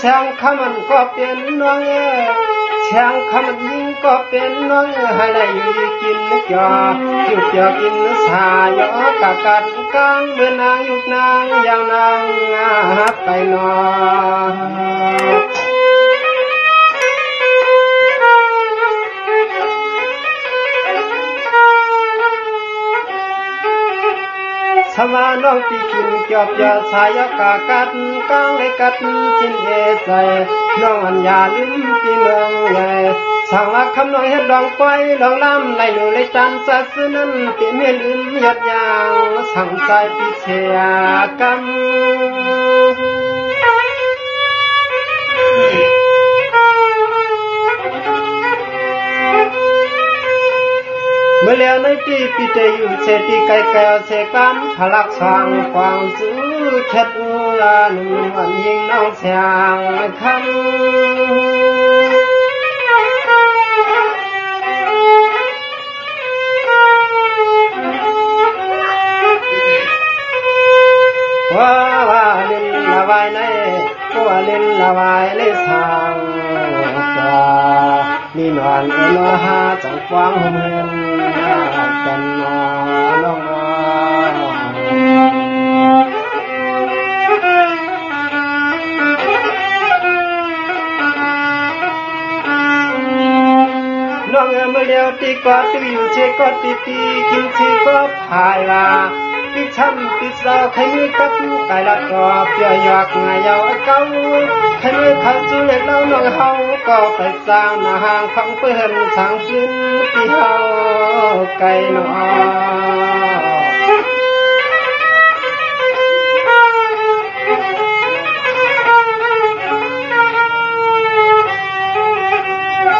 ช้างขมันก็เป็นน้องช้างขมันยิงก็เป็นน้องให้ได้อยู่กินจออยู่เกี่ยวกินสายอกะกัดกลางเมื่อนางยุบนางอย่างนางไปนอนสมาน้องปีกินเกี่ยวเกี่ยวสายกะกัดกลางเลยกัดจินเอใจน้องอันยาลืมปีเมืองใหญ่สั่งว่าคำน้อยเฮ็ดดองไฟดองล้ำในอยู่ในจันทร์จัดซื้อนั้นปีไม่ลืมหยัดยางสั่งใจปีเชียกำเมื่อแล้วในที่ปีเตอยู่เศรษฐีไก่แก้วเสกันพลักสางกวางจื้อเข็ดลาหนุ่มวันยิงน้องเสียงคำว่าเล่นละวายในว่าเล่นละวายในทางนี่นอนนอหาจังกว้างเมืองกันนอนองน้องเมื่อเลี้ยวตีก็ตีอยู่เชก็ตีกินชีก็พายว่าปีช้ำปีเศร้าใครมีกับไก่ละกอบเปียหยอกงายาวเก่าใครมีข้าวจูเล็กเล่าน้องเฮาก็ไปสร้างนาห่างของเพื่อนสร้างฟื้นปีเฮาไก่นอ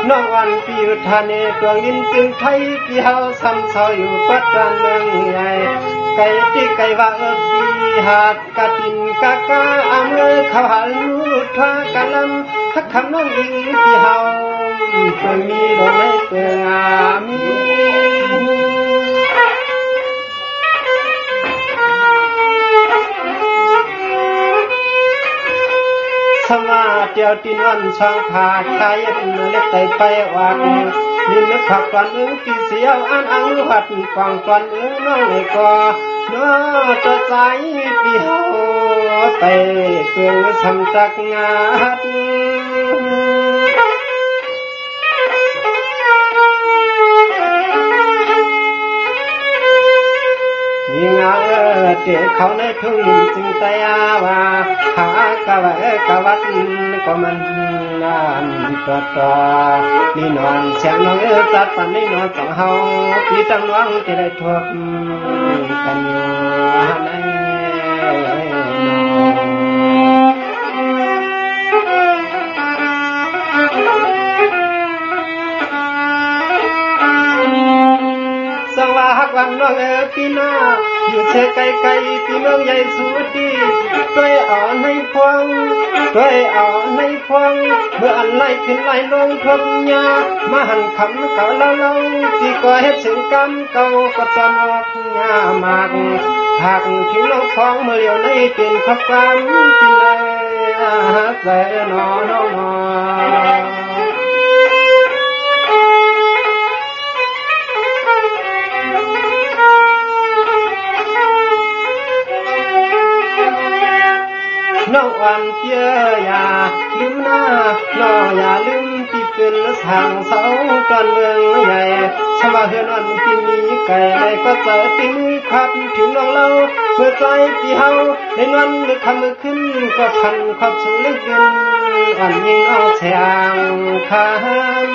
น้องวันปีอุทานตัวลินจึงไทยปีเฮาซ้ำเศร้าอยู่ปัดดันเมืองใหญ่ไก่ที่ไก่ว่าปีหาดกะตินกะกาอามเขาหันลูดทากะลำทักคำน้องอิงปีเฮาเพิ่งมีดอกไม้เปื่องามีสมาเดียวตินวันช่องผาชายเล็กไตไปวัดลินขับก่อนมือปีเสียวอันอังหัดฟังก่อนมือน้องเลยก็น้อจะใจปีเฮาไปเพื่อทำจักงานยิงเจ้าเขาในทุ่งจึงตายว่าหากะวัดก็มันนานต่อนี่นอนเสียงน้องจัดปันนี่นอนสองเฮาปีตั้งน้องจะได้ทบกันอยู่ในสังว่าหักวันน้องปีหน้าอยู่เชไกลปีเมืองใหญ่สุดดีด้วยอ่อนให้พวงด้วยอ่อนให้พวงเมื่ออันไล่ขึ้นไล่ลงทงยามาหันคำเก่าเล่าที่ก่อเฮ็ดถึงกรรมเก่าก็จนออกงามากหากถึงเราฟ้องเมื่อเลี้ยวในเป็นขับกรรมปีไหนแต่นอนน้องวันเพียอย่าลืมหน้าน้องอย่าลืมที่เป็นทางเสาตอนเมืองใหญ่ชาวเฮือนวันที่มีไก่ในก็เสาตีมือขับถึงน้องเราเมื่อใจที่เฮาในวันเมื่อคำเมื่อขึ้นก็พันขอบสูงเล็กดินอันยิ่งเอาแทงคาน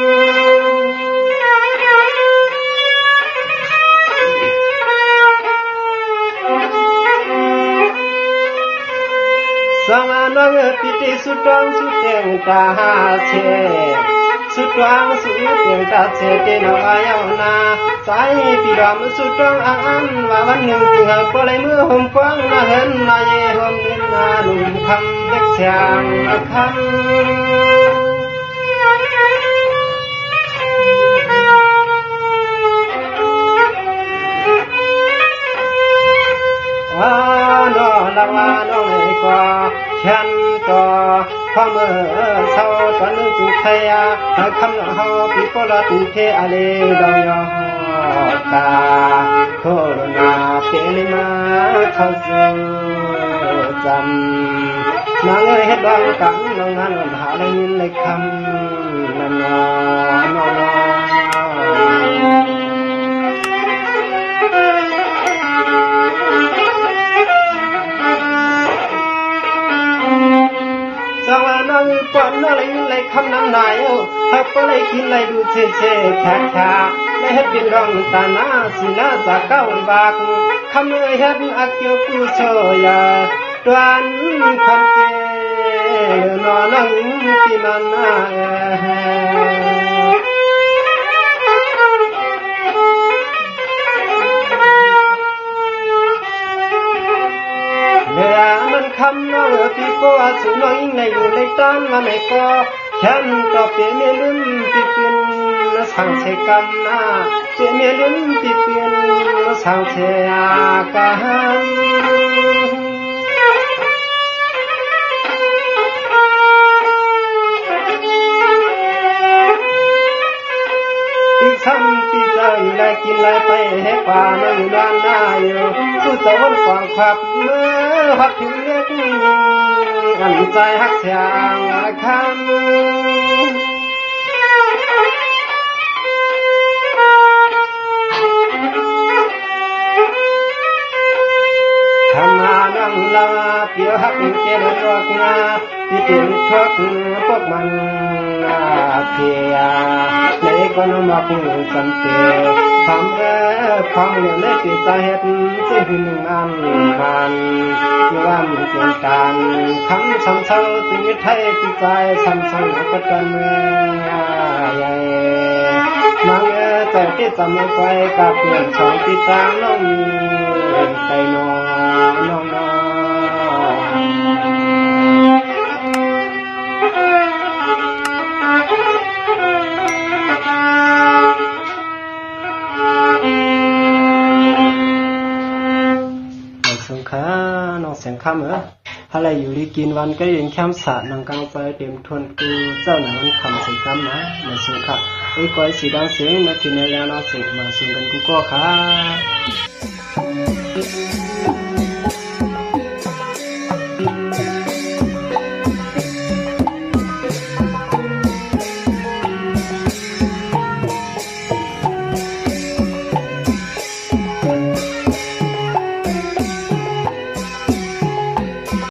สมาน้องปิติสุดดวงสุดเตียงตาเชสุดดวงสุดเตียงตาเชเกนเอายาวนาสายปีดอมสุดดวงอันว่าวันหนึ่งจึงหาปลายมือห่มฟางมาเห็นมาเย่ห่มเดินนาหนุ่มคำเล็กเสียงคำ ละวาน้องไอ้กว่าฉันต่อ พ่อเมื่อเช้าตอนนึงจุดไทยคำหล่อปีโปลตุเทอเลดองยอกาโคโรนาเป็นมาเข้าสู่จำนางเอ้ยเฮ็ดดองกันน้องงานหาได้ยินได้คำนั่นน้จังว่าน้องปอนอะไรไรคำนั้นนายฮักก็เลยกินเลยดูเช่แค่ได้เฮ็ดเป็นร้องตาหน้าสินาจากเก้าบากคำเลยเฮ็ดอักเกี่ยวกูโชยาตวนความเจนอน้องปีมันนาเวลามันคำน้องปีโป้สูน้องยิ่งในอยู่ในตอนมาไม่ก็ฉันต่อเปลี่ยนเมื่อลืมปีเปลี่ยนสั่งเชกรรมนาเปลี่ยนเมื่อลืมปีเปลี่ยนสั่งเชกรรมคำปีใจได้กินได้ไปให้ป่าไม่ด้านหน้าอยู่ผู้สวรรค์ฟังขับเมื่อหักถึงเล็กยิ่งอันใจหักเสียงคำมาดังลาเปียวหักเจริญรักงาที่เป็นทุกพวกมันเพียในก็นมาพูดสันเตทำแร่ความเหนียวในจิตใจเหตุที่หึงอันมันย้ำเกี่ยวกันคำซ้ำเศร้าสิ่งไทยจิตใจซ้ำซ้ำก็จะเมื่อใหญ่มังใจที่จำไว้กับเพื่อนสองปีตางน้องมีใจน้องน้องเสียงคำอะไรอยู่ดีกินวันก็ยังข้ามสาดนางกลางไปเต็มทวนกูเจ้าหนังคำสีกำนะมาสุขะไอ้ก้อยสีดังเสียงมากินในแล้วน้องเสียงมาสูงกันกูก็ค่ะ